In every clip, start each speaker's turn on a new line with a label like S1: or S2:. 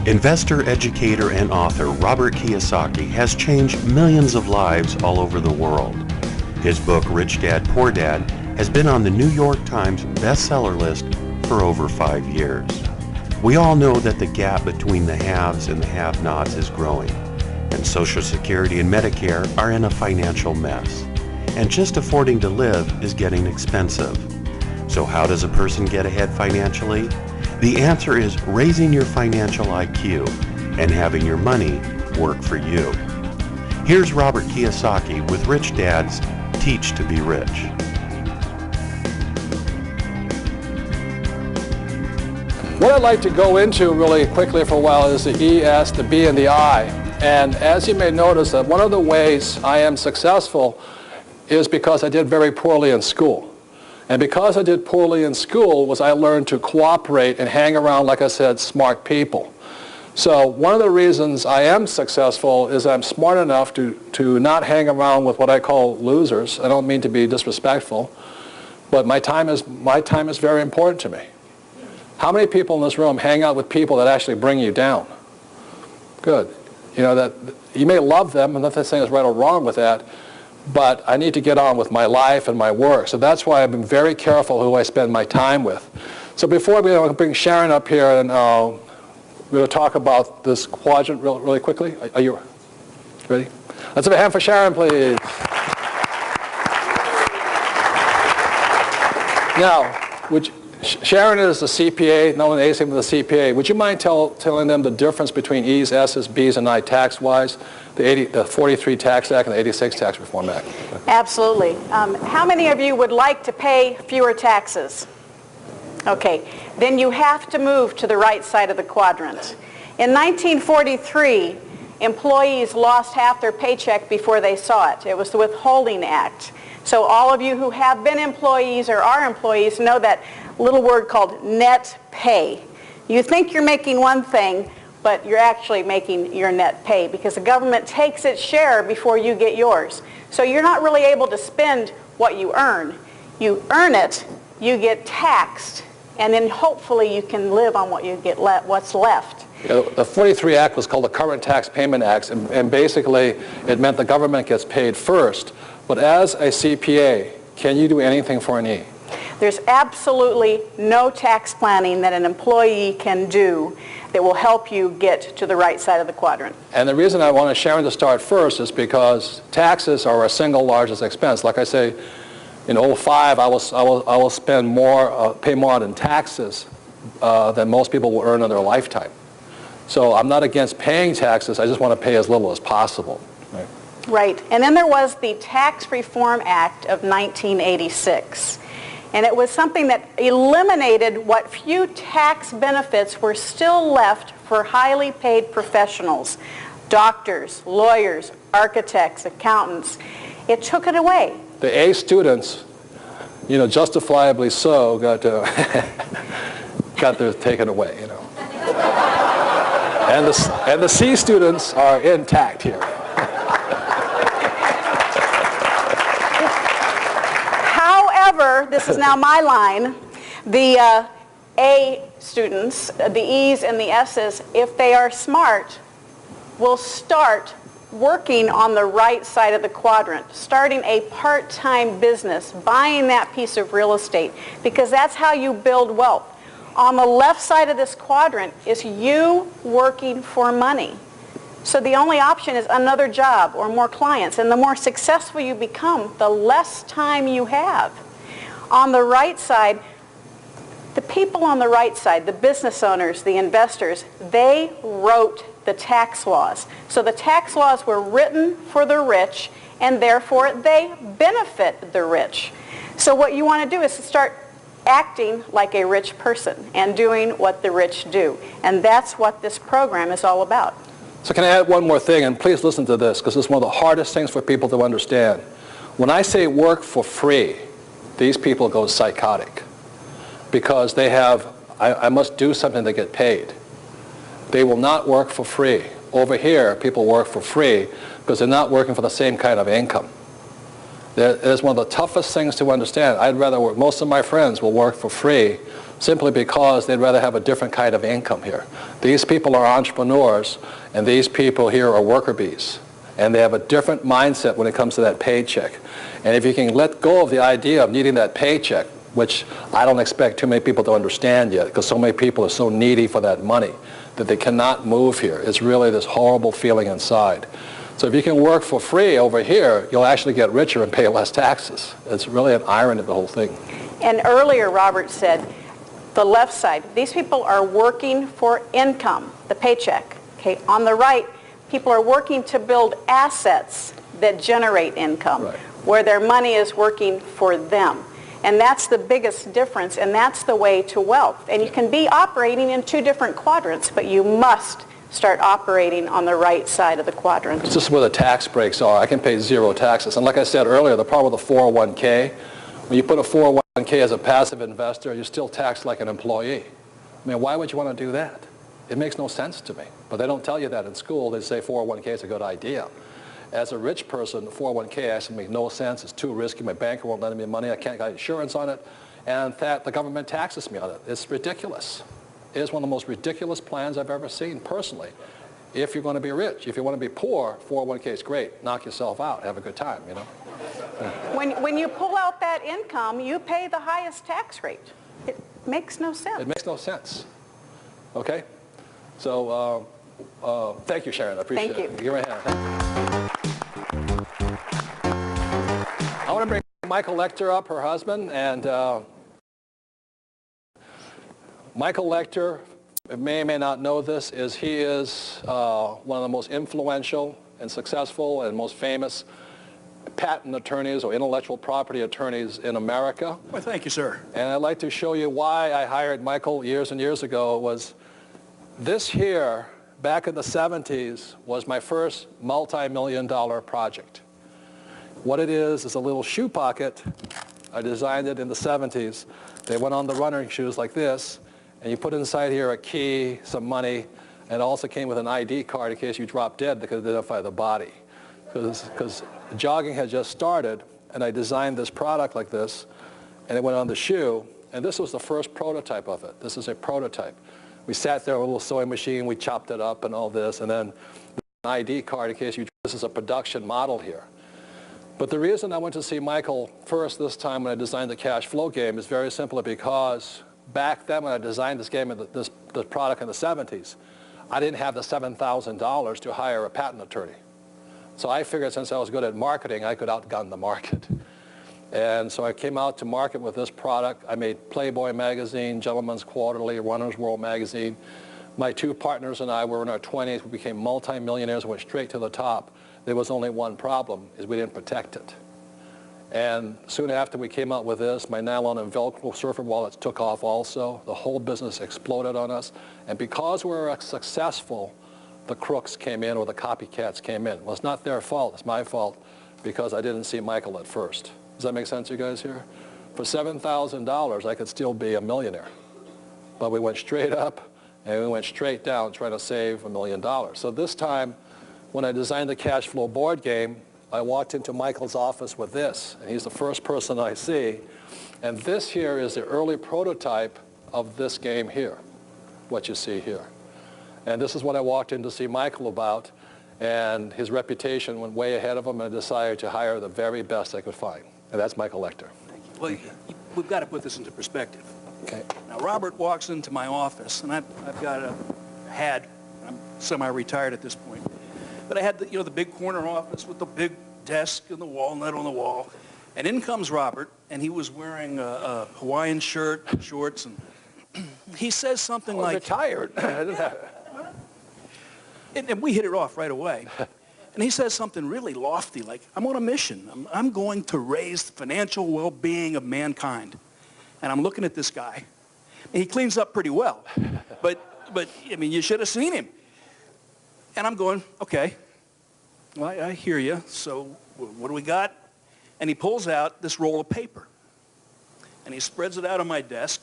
S1: Investor, educator, and author Robert Kiyosaki has changed millions of lives all over the world. His book, Rich Dad, Poor Dad, has been on the New York Times bestseller list for over 5 years. We all know that the gap between the haves and the have-nots is growing, and Social Security and Medicare are in a financial mess. And just affording to live is getting expensive. So how does a person get ahead financially? The answer is raising your financial IQ and having your money work for you. Here's Robert Kiyosaki with Rich Dad's Teach to Be Rich.
S2: What I'd like to go into really quickly for a while is the E, S, the B, and the I. And as you may notice, that one of the ways I am successful is because I did very poorly in school. And because I did poorly in school was I learned to cooperate and hang around, like I said, smart people. So one of the reasons I am successful is I'm smart enough to not hang around with what I call losers. I don't mean to be disrespectful, but my time is very important to me. How many people in this room hang out with people that actually bring you down? Good. You know, that you may love them, and nothing saying is right or wrong with that, but I need to get on with my life and my work. So that's why I've been very careful who I spend my time with. So before we bring Sharon up here, and we're going to talk about this quadrant really quickly. Are you ready? Let's have a hand for Sharon, please. Now, Sharon is the CPA, no one anything with the CPA. Would you mind telling them the difference between E's, S's, B's, and I tax-wise? The 43 Tax Act and the 86 Tax Reform Act.
S3: Absolutely. How many of you would like to pay fewer taxes? Okay, then you have to move to the right side of the quadrant. In 1943, employees lost half their paycheck before they saw it. It was the Withholding Act. So all of you who have been employees or are employees know that little word called net pay. You think you're making one thing, but you're actually making your net pay because the government takes its share before you get yours. So you're not really able to spend what you earn. You earn it, you get taxed, and then hopefully you can live on what you get what's left.
S2: Yeah, the 43 Act was called the Current Tax Payment Act, and basically it meant the government gets paid first. But as a CPA, can you do anything for an E?
S3: There's absolutely no tax planning that an employee can do that will help you get to the right side of the quadrant.
S2: And the reason I wanted Sharon to start first is because taxes are our single largest expense. Like I say, in 2005, I will spend more, pay more in taxes than most people will earn in their lifetime. So I'm not against paying taxes. I just want to pay as little as possible. Right.
S3: Right. And then there was the Tax Reform Act of 1986. And it was something that eliminated what few tax benefits were still left for highly paid professionals, doctors, lawyers, architects, accountants. It took it away.
S2: The A students, you know, justifiably so, got theirs taken away, you know. And the C students are intact here.
S3: However, this is now my line, the A students, the E's and the S's, if they are smart, will start working on the right side of the quadrant, starting a part-time business, buying that piece of real estate, because that's how you build wealth. On the left side of this quadrant is you working for money. So the only option is another job or more clients, and the more successful you become, the less time you have. On the right side, the people on the right side, the business owners, the investors, they wrote the tax laws. So the tax laws were written for the rich, and therefore they benefit the rich. So what you want to do is to start acting like a rich person and doing what the rich do. And that's what this program is all about.
S2: So can I add one more thing? And please listen to this, because it's one of the hardest things for people to understand. When I say work for free, these people go psychotic because they have, I must do something to get paid. They will not work for free. Over here, people work for free because they're not working for the same kind of income. It is one of the toughest things to understand. I'd rather work, most of my friends will work for free simply because they'd rather have a different kind of income here. These people are entrepreneurs, and these people here are worker bees. And they have a different mindset when it comes to that paycheck. And if you can let go of the idea of needing that paycheck, which I don't expect too many people to understand yet, because so many people are so needy for that money that they cannot move here. It's really this horrible feeling inside. So if you can work for free over here, you'll actually get richer and pay less taxes. It's really an irony of the whole thing.
S3: And earlier, Robert said, the left side, these people are working for income, the paycheck. Okay, on the right, people are working to build assets that generate income,
S2: right,
S3: where their money is working for them. And that's the biggest difference, and that's the way to wealth. And you can be operating in two different quadrants, but you must start operating on the right side of the quadrant.
S2: This is where the tax breaks are. I can pay zero taxes. And like I said earlier, the problem with the 401k, when you put a 401k as a passive investor, you're still taxed like an employee. I mean, why would you want to do that? It makes no sense to me. But they don't tell you that in school. They say 401k is a good idea. As a rich person, 401k actually makes no sense. It's too risky. My banker won't lend me money. I can't get insurance on it. And in fact, the government taxes me on it. It's ridiculous. It is one of the most ridiculous plans I've ever seen, personally. If you're going to be rich. If you want to be poor, 401k is great. Knock yourself out. Have a good time, you know.
S3: When you pull out that income, you pay the highest tax rate. It makes no sense.
S2: It makes no sense. Okay? So, thank you, Sharon. I appreciate it.
S3: Thank you.
S2: Give her a hand. I want to bring Michael Lecter up, her husband, and Michael Lecter, may or may not know this, he is one of the most influential and successful and most famous patent attorneys or intellectual property attorneys in America.
S4: Well, thank you, sir.
S2: And I'd like to show you why I hired Michael years and years ago. Was this here, back in the 70s, was my first multi-million-dollar project. What it is a little shoe pocket. I designed it in the 70s. They went on the running shoes like this, and you put inside here a key, some money, and it also came with an ID card in case you drop dead. They could identify the body. Because jogging had just started, and I designed this product like this, and it went on the shoe, and this was the first prototype of it. This is a prototype. We sat there with a little sewing machine, we chopped it up and all this, and then an ID card in case you, this is a production model here. But the reason I went to see Michael first this time when I designed the cash flow game is very simply because back then when I designed this game, this product in the 70s, I didn't have the $7,000 to hire a patent attorney. So I figured since I was good at marketing, I could outgun the market. And so I came out to market with this product. I made Playboy magazine, Gentleman's Quarterly, Runner's World magazine. My two partners and I were in our 20s. We became multi-millionaires, went straight to the top. There was only one problem, is we didn't protect it. And soon after we came out with this, my nylon and Velcro surfer wallets took off also. The whole business exploded on us. And because we were successful, the crooks came in or the copycats came in. Well, it's not their fault, it's my fault, because I didn't see Michael at first. Does that make sense, you guys here? For $7,000, I could still be a millionaire. But we went straight up and we went straight down trying to save $1 million. So this time, when I designed the cash flow board game, I walked into Michael's office with this, and he's the first person I see. And this here is the early prototype of this game here, what you see here. And this is what I walked in to see Michael about, and his reputation went way ahead of him, and I decided to hire the very best I could find. And that's Michael Lecter.
S4: Thank you. Well, we've got to put this into perspective.
S2: Okay.
S4: Now, Robert walks into my office, and I've got I'm semi-retired at this point, but I had the big corner office with the big desk and the walnut on the wall, and in comes Robert, and he was wearing a Hawaiian shirt, shorts, and he says something like,
S2: retired.
S4: And we hit it off right away. And he says something really lofty, like, I'm on a mission. I'm going to raise the financial well-being of mankind. And I'm looking at this guy. And he cleans up pretty well. But I mean, you should have seen him. And I'm going, okay, well, I hear you. So what do we got? And he pulls out this roll of paper. And he spreads it out on my desk.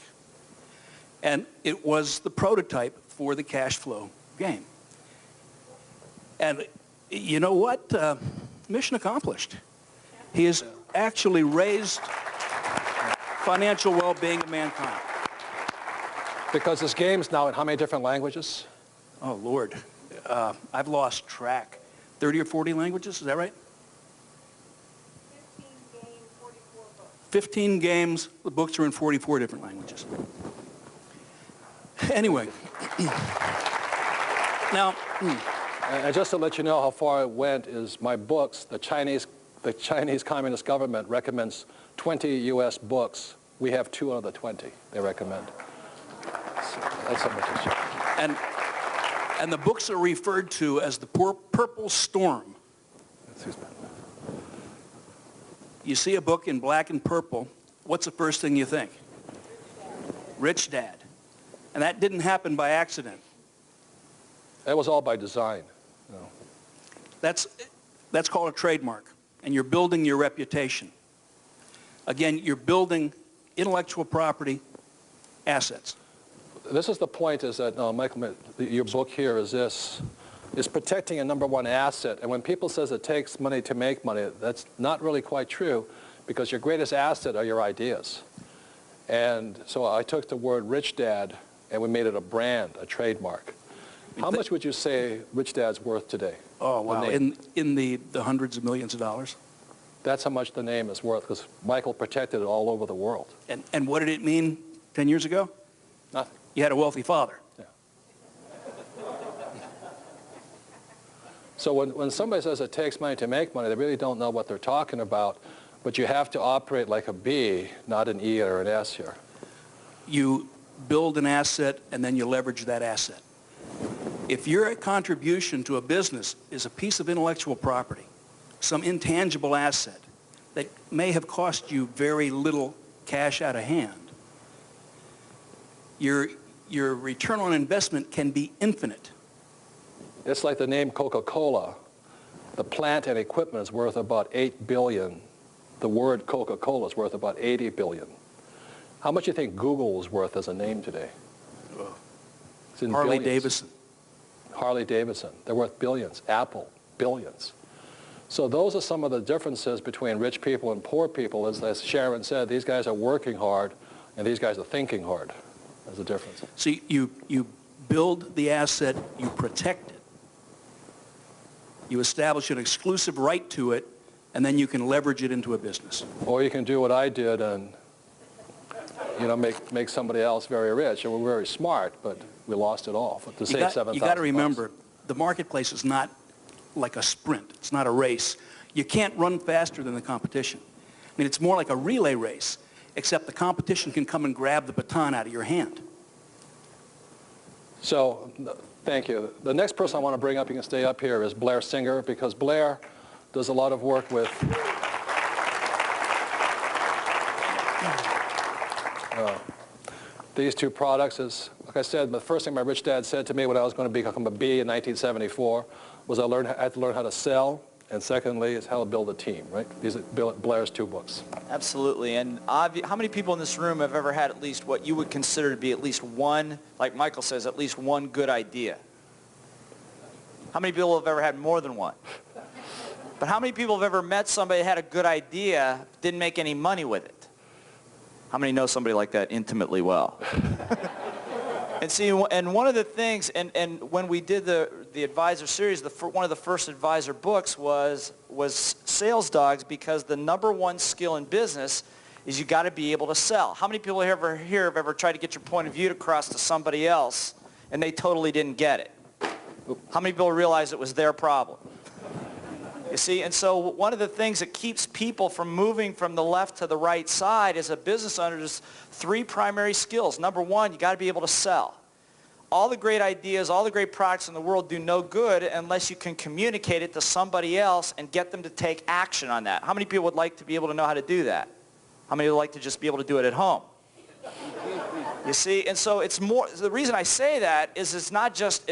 S4: And it was the prototype for the cash flow game. And you know what? Mission accomplished. He has actually raised financial well-being of mankind.
S2: Because this game's now in how many different languages?
S4: Oh, Lord. I've lost track. 30 or 40 languages, is that right?
S3: 15 games, 44 books.
S4: 15 games, the books are in 44 different languages. Anyway. Now,
S2: And just to let you know how far it went is my books, the Chinese Communist government recommends 20 U.S. books. We have 2 out of the 20 they recommend. So that's how much it's changed.
S4: And the books are referred to as the Purple Storm.
S2: Excuse me.
S4: You see a book in black and purple, what's the first thing you think? Rich Dad. And that didn't happen by accident.
S2: That was all by design. No.
S4: That's called a trademark, and you're building your reputation. Again, you're building intellectual property assets.
S2: This is the point is that, Michael, your book here is this, is protecting a number one asset. And when people says it takes money to make money, that's not really quite true because your greatest asset are your ideas. And so I took the word Rich Dad and we made it a brand, a trademark. How much would you say Rich Dad's worth today?
S4: Oh, wow. In the hundreds of millions of dollars.
S2: That's how much the name is worth because Michael protected it all over the world.
S4: And what did it mean 10 years ago?
S2: Nothing.
S4: You had a wealthy father.
S2: Yeah. So when somebody says it takes money to make money, they really don't know what they're talking about, but you have to operate like a B, not an E or an S here.
S4: You build an asset and then you leverage that asset. If your contribution to a business is a piece of intellectual property, some intangible asset that may have cost you very little cash out of hand, your return on investment can be infinite.
S2: It's like the name Coca-Cola. The plant and equipment is worth about $8 billion. The word Coca-Cola is worth about $80 billion. How much do you think Google is worth as a name today? It's in
S4: Harley
S2: billions.
S4: Davidson.
S2: Harley Davidson. They're worth billions. Apple, billions. So those are some of the differences between rich people and poor people. As Sharon said, these guys are working hard and these guys are thinking hard. There's a difference.
S4: So you build the asset, you protect it. You establish an exclusive right to it, and then you can leverage it into a business.
S2: Or you can do what I did and make somebody else very rich. And we're very smart, but we lost it all to save $7,000.
S4: You got to remember, the marketplace is not like a sprint. It's not a race. You can't run faster than the competition. I mean, it's more like a relay race, except the competition can come and grab the baton out of your hand.
S2: So, thank you. The next person I want to bring up, you can stay up here, is Blair Singer, because Blair does a lot of work with these 2 products. Like I said, the first thing my rich dad said to me when I was going to become a B in 1974 was I had to learn how to sell, and secondly is how to build a team, right? These are Blair's 2 books.
S5: Absolutely. And how many people in this room have ever had at least what you would consider to be at least one, like Michael says, at least one good idea? How many people have ever had more than one? But how many people have ever met somebody that had a good idea, didn't make any money with it? How many know somebody like that intimately well? And see, and one of the things, and when we did the advisor series, one of the first advisor books was Sales Dogs, because the #1 skill in business is you got to be able to sell. How many people here have ever tried to get your point of view across to somebody else and they totally didn't get it? How many people realize it was their problem? You see, and so one of the things that keeps people from moving from the left to the right side as a business owner is 3 primary skills. #1, you got to be able to sell. All the great ideas, all the great products in the world do no good unless you can communicate it to somebody else and get them to take action on that. How many people would like to be able to know how to do that? How many would like to just be able to do it at home? You see, and so it's more, the reason I say that is it's not just,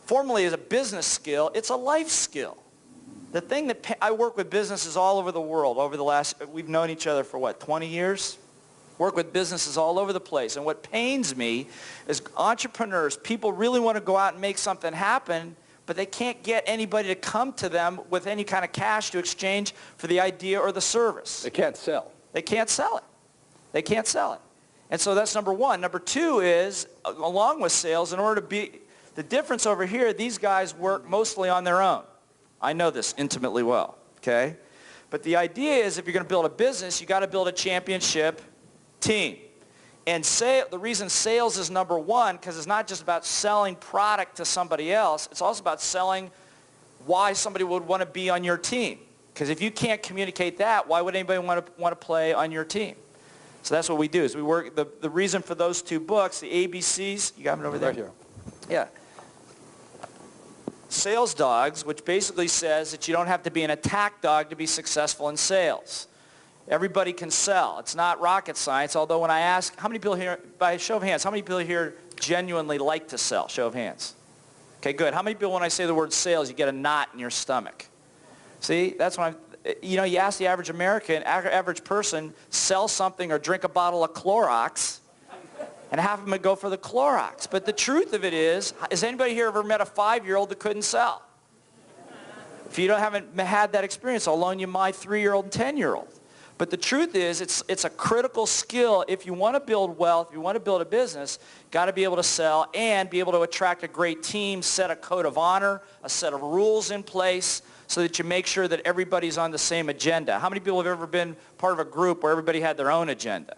S5: formally as a business skill, it's a life skill. The thing that I work with businesses all over the world over the last, we've known each other for what, 20 years? Work with businesses all over the place. And what pains me is entrepreneurs, people really want to go out and make something happen, but they can't get anybody to come to them with any kind of cash to exchange for the idea or the service.
S2: They can't sell.
S5: They can't sell it. They can't sell it. And so that's number one. Number two is, along with sales, in order to be, the difference over here, these guys work mostly on their own. I know this intimately well, okay? But the idea is if you're going to build a business, you got to build a championship team. And the reason sales is number one, because it's not just about selling product to somebody else, it's also about selling why somebody would want to be on your team. Because if you can't communicate that, why would anybody want to play on your team? So that's what we do. Is we work, the reason for those two books, the ABCs, you got them over there?
S2: Right here.
S5: Yeah. Sales Dogs, which basically says that you don't have to be an attack dog to be successful in sales. Everybody can sell. It's not rocket science, although when I ask, how many people here, by show of hands, how many people here genuinely like to sell? Show of hands. Okay, good. How many people, when I say the word sales, you get a knot in your stomach? See, that's when you ask the average American, average person, sell something or drink a bottle of Clorox, and half of them would go for the Clorox. But the truth of it is, has anybody here ever met a 5-year-old that couldn't sell? If you haven't had that experience, I'll loan you my 3-year-old and 10-year-old. But the truth is, it's a critical skill. If you want to build wealth, if you want to build a business, got to be able to sell and be able to attract a great team, set a code of honor, a set of rules in place so that you make sure that everybody's on the same agenda. How many people have ever been part of a group where everybody had their own agenda?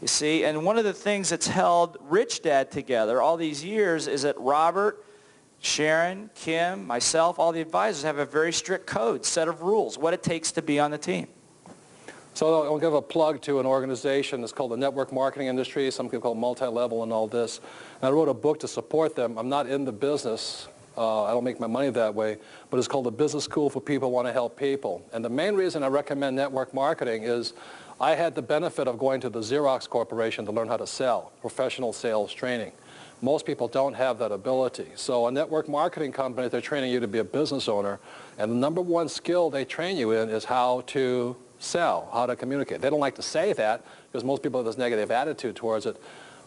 S5: You see, and one of the things that's held Rich Dad together all these years is that Robert, Sharon, Kim, myself, all the advisors have a very strict code, set of rules, what it takes to be on the team.
S2: So I'll give a plug to an organization that's called the network marketing industry. Some people call it multi-level and all this. And I wrote a book to support them. I'm not in the business. I don't make my money that way. But it's called The Business School for People Who Want to Help People. And the main reason I recommend network marketing is I had the benefit of going to the Xerox Corporation to learn how to sell, professional sales training. Most people don't have that ability. So a network marketing company, they're training you to be a business owner. And the number one skill they train you in is how to sell, how to communicate. They don't like to say that because most people have this negative attitude towards it,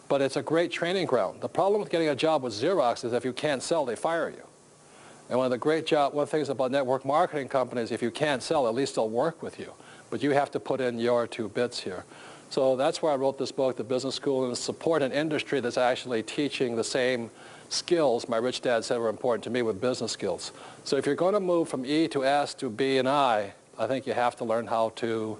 S2: but it's a great training ground. The problem with getting a job with Xerox is if you can't sell, they fire you. And one of the things about network marketing companies, if you can't sell, at least they'll work with you. But you have to put in your 2 bits here. So that's why I wrote this book, The Business School, and support an industry that's actually teaching the same skills my rich dad said were important to me with business skills. So if you're going to move from E to S to B and I think you have to learn how to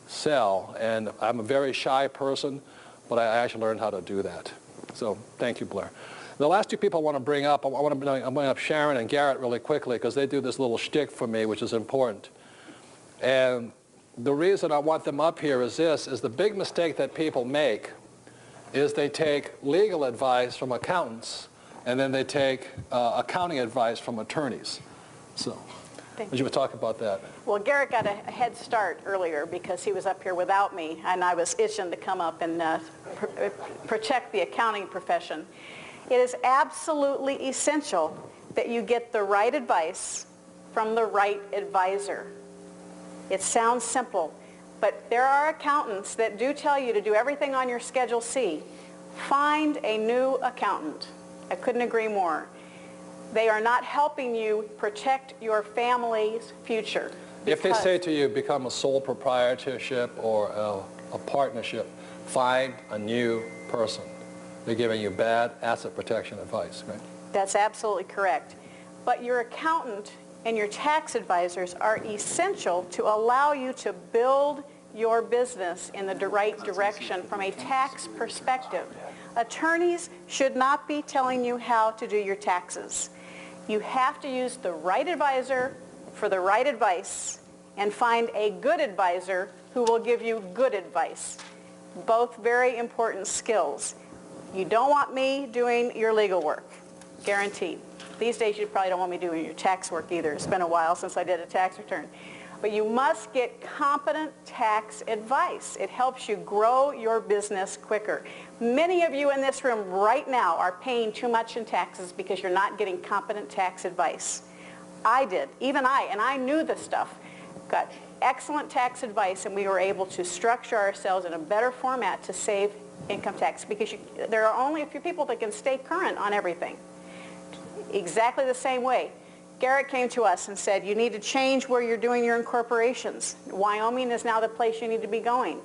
S2: sell. And I'm a very shy person, but I actually learned how to do that. So thank you, Blair. The last 2 people I want to bring up, I'm going to bring up Sharon and Garrett really quickly because they do this little shtick for me, which is important. And the reason I want them up here is the big mistake that people make is they take legal advice from accountants and then they take accounting advice from attorneys. So. Would you talk about that?
S3: Well, Garrett got a head start earlier because he was up here without me, and I was itching to come up and protect the accounting profession. It is absolutely essential that you get the right advice from the right advisor. It sounds simple, but there are accountants that do tell you to do everything on your Schedule C. Find a new accountant. I couldn't agree more. They are not helping you protect your family's future.
S2: If they say to you, become a sole proprietorship or a partnership, find a new person. They're giving you bad asset protection advice, right?
S3: That's absolutely correct. But your accountant and your tax advisors are essential to allow you to build your business in the right direction from a tax perspective. Attorneys should not be telling you how to do your taxes. You have to use the right advisor for the right advice and find a good advisor who will give you good advice. Both very important skills. You don't want me doing your legal work, guaranteed. These days you probably don't want me doing your tax work either. It's been a while since I did a tax return. But you must get competent tax advice. It helps you grow your business quicker. Many of you in this room right now are paying too much in taxes because you're not getting competent tax advice. I did, even and I knew this stuff. Got excellent tax advice, and we were able to structure ourselves in a better format to save income tax because there are only a few people that can stay current on everything. Exactly the same way. Garrett came to us and said, you need to change where you're doing your incorporations. Wyoming is now the place you need to be going.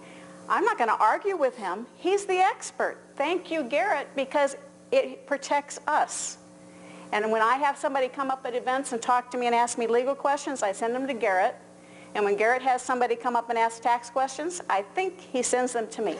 S3: I'm not going to argue with him. He's the expert. Thank you, Garrett, because it protects us. And when I have somebody come up at events and talk to me and ask me legal questions, I send them to Garrett. And when Garrett has somebody come up and ask tax questions, I think he sends them to me.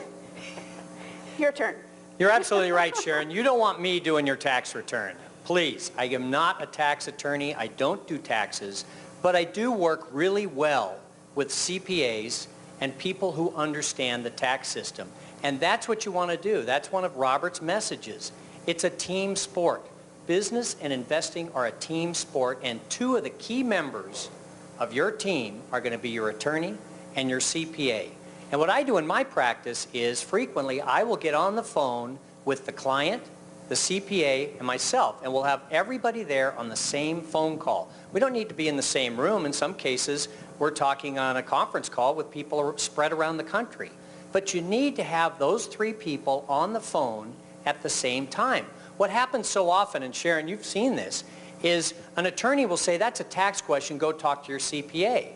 S3: Your turn.
S6: You're absolutely right, Sharon. You don't want me doing your tax return. Please, I am not a tax attorney. I don't do taxes, but I do work really well with CPAs and people who understand the tax system. And that's what you want to do. That's one of Robert's messages. It's a team sport. Business and investing are a team sport, and two of the key members of your team are going to be your attorney and your CPA. And what I do in my practice is frequently I will get on the phone with the client, the CPA, and myself, and we'll have everybody there on the same phone call. We don't need to be in the same room. In some cases, we're talking on a conference call with people spread around the country. But you need to have those three people on the phone at the same time. What happens so often, and Sharon, you've seen this, is an attorney will say, that's a tax question, go talk to your CPA.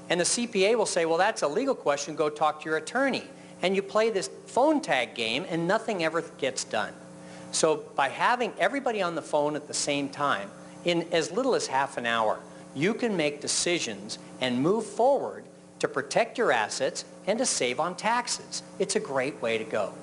S6: And the CPA will say, well, that's a legal question, go talk to your attorney. And you play this phone tag game and nothing ever gets done. So by having everybody on the phone at the same time, in as little as half an hour, you can make decisions and move forward to protect your assets and to save on taxes. It's a great way to go.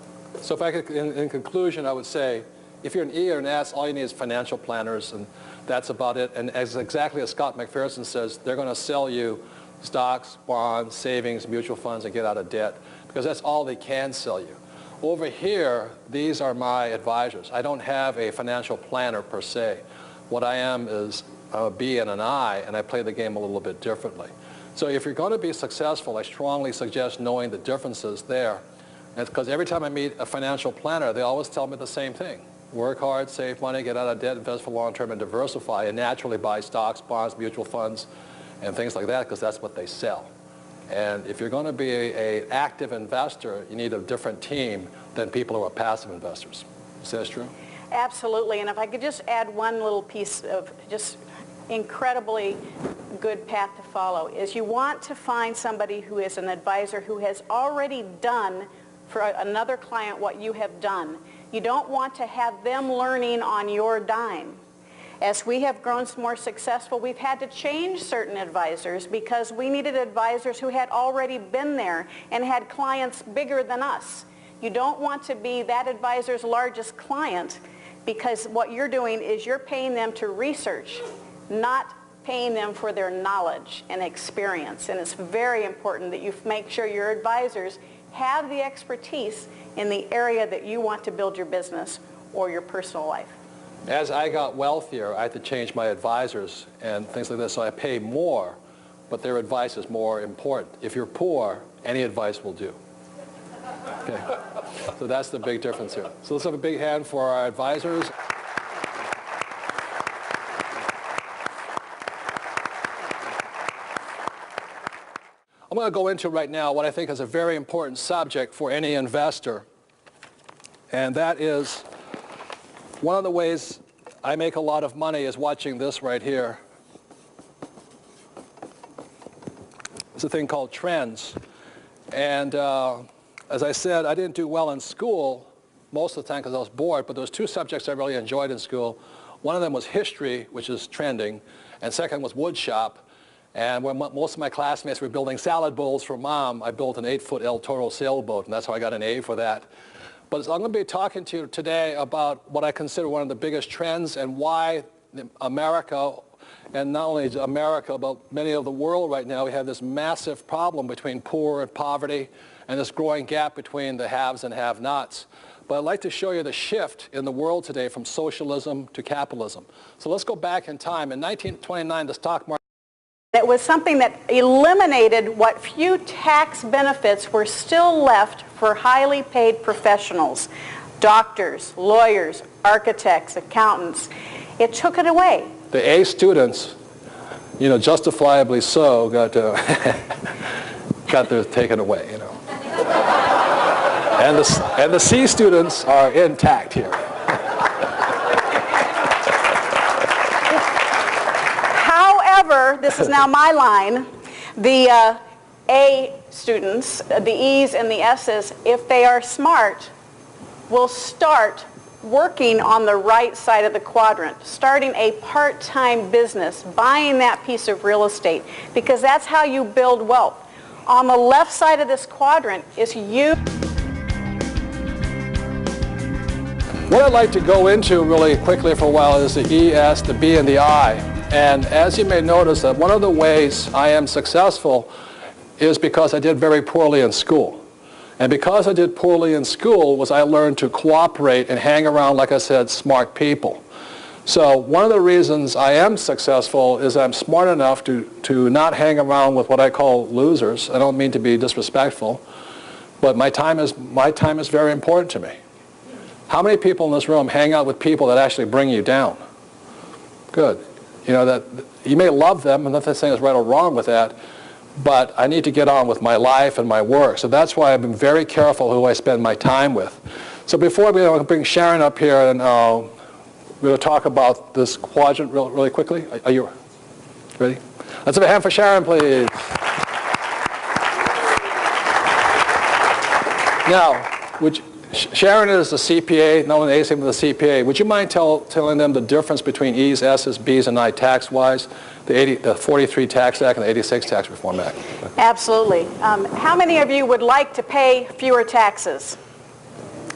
S2: So if I could, in conclusion, I would say, if you're an E or an S, all you need is financial planners, and that's about it. And exactly as Scott McPherson says, they're going to sell you stocks, bonds, savings, mutual funds, and get out of debt, because that's all they can sell you. Over here, these are my advisors. I don't have a financial planner per se. What I am is a B and an I, and I play the game a little bit differently. So if you're going to be successful, I strongly suggest knowing the differences there. Because every time I meet a financial planner, they always tell me the same thing. Work hard, save money, get out of debt, invest for long term, and diversify, and naturally buy stocks, bonds, mutual funds, and things like that, because that's what they sell. And if you're going to be an active investor, you need a different team than people who are passive investors. Is that true?
S3: Absolutely. And if I could just add one little piece of just incredibly good path to follow, is you want to find somebody who is an advisor who has already done for another client what you have done. You don't want to have them learning on your dime. As we have grown more successful, we've had to change certain advisors because we needed advisors who had already been there and had clients bigger than us. You don't want to be that advisor's largest client, because what you're doing is you're paying them to research, not paying them for their knowledge and experience. And it's very important that you make sure your advisors have the expertise in the area that you want to build your business or your personal life.
S2: As I got wealthier, I had to change my advisors and things like this, so I pay more, but their advice is more important. If you're poor, any advice will do. Okay. So that's the big difference here. So let's have a big hand for our advisors. I'm going to go into right now what I think is a very important subject for any investor, and that is one of the ways I make a lot of money is watching this right here. It's a thing called trends. And as I said, I didn't do well in school most of the time because I was bored, but there was two subjects I really enjoyed in school. One of them was history, which is trending, and second was wood shop. And when most of my classmates were building salad bowls for Mom, I built an 8-foot El Toro sailboat, and that's how I got an A for that. But I'm going to be talking to you today about what I consider one of the biggest trends and why America, and not only America, but many of the world right now, we have this massive problem between poor and poverty and this growing gap between the haves and have-nots. But I'd like to show you the shift in the world today from socialism to capitalism. So let's go back in time. In 1929, the stock market.
S3: It was something that eliminated what few tax benefits were still left for highly paid professionals, doctors, lawyers, architects, accountants. It took it away.
S2: The A students, justifiably so, got theirs taken away, And the C students are intact here.
S3: However, this is now my line, the A students, the E's and the S's, if they are smart, will start working on the right side of the quadrant, starting a part-time business, buying that piece of real estate, because that's how you build wealth. On the left side of this quadrant is you.
S2: What I'd like to go into really quickly for a while is the E, S, the B, and the I. And as you may notice, that one of the ways I am successful is because I did very poorly in school. And because I did poorly in school was I learned to cooperate and hang around, like I said, smart people. So one of the reasons I am successful is I'm smart enough to not hang around with what I call losers. I don't mean to be disrespectful, but my time is very important to me. How many people in this room hang out with people that actually bring you down? Good. You know, that you may love them, and nothing saying is right or wrong with that, but I need to get on with my life and my work. So that's why I've been very careful who I spend my time with. So before we bring Sharon up here, and we're going to talk about this quadrant really quickly. Are you ready? Let's have a hand for Sharon, please. Now, Sharon is the CPA, no one is the CPA. Would you mind telling them the difference between E's, S's, B's, and I tax-wise, the 43 Tax Act and the 86 Tax Reform Act?
S3: Absolutely. How many of you would like to pay fewer taxes?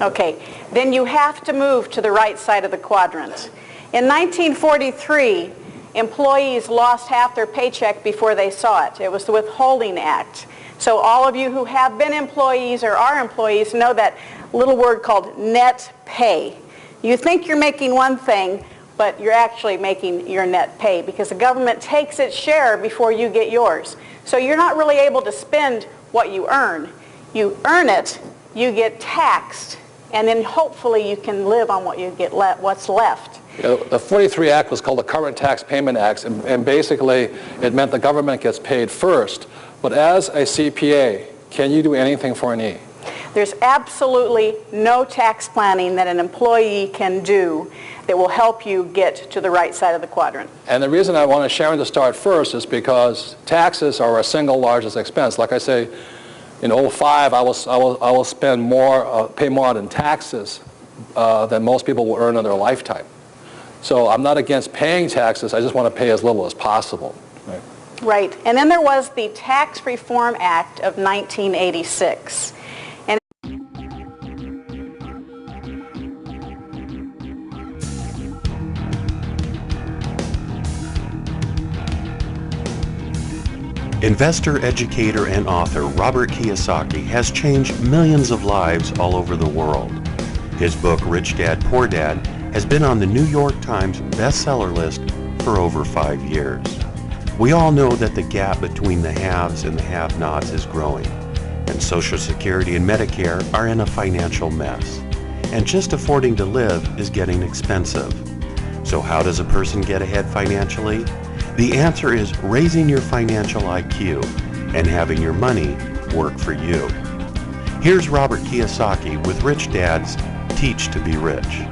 S3: Okay, then you have to move to the right side of the quadrant. In 1943, employees lost half their paycheck before they saw it. It was the Withholding Act. So all of you who have been employees or are employees know that little word called net pay. You think you're making one thing, but you're actually making your net pay because the government takes its share before you get yours. So you're not really able to spend what you earn. You earn it, you get taxed, and then hopefully you can live on what you get what's left.
S2: The 43 Act was called the Current Tax Payment Act, and basically it meant the government gets paid first. But as a CPA, can you do anything for an E?
S3: There's absolutely no tax planning that an employee can do that will help you get to the right side of the quadrant.
S2: And the reason I want Sharon to start first is because taxes are our single largest expense. Like I say, in 2005, I will spend more, pay more out in taxes than most people will earn in their lifetime. So I'm not against paying taxes. I just want to pay as little as possible. Right?
S3: Right. And then there was the Tax Reform Act of 1986.
S1: Investor, educator, and author Robert Kiyosaki has changed millions of lives all over the world. His book, Rich Dad, Poor Dad, has been on the New York Times bestseller list for over 5 years. We all know that the gap between the haves and the have-nots is growing, and Social Security and Medicare are in a financial mess. And just affording to live is getting expensive. So how does a person get ahead financially? The answer is raising your financial IQ and having your money work for you. Here's Robert Kiyosaki with Rich Dad's Teach to Be Rich.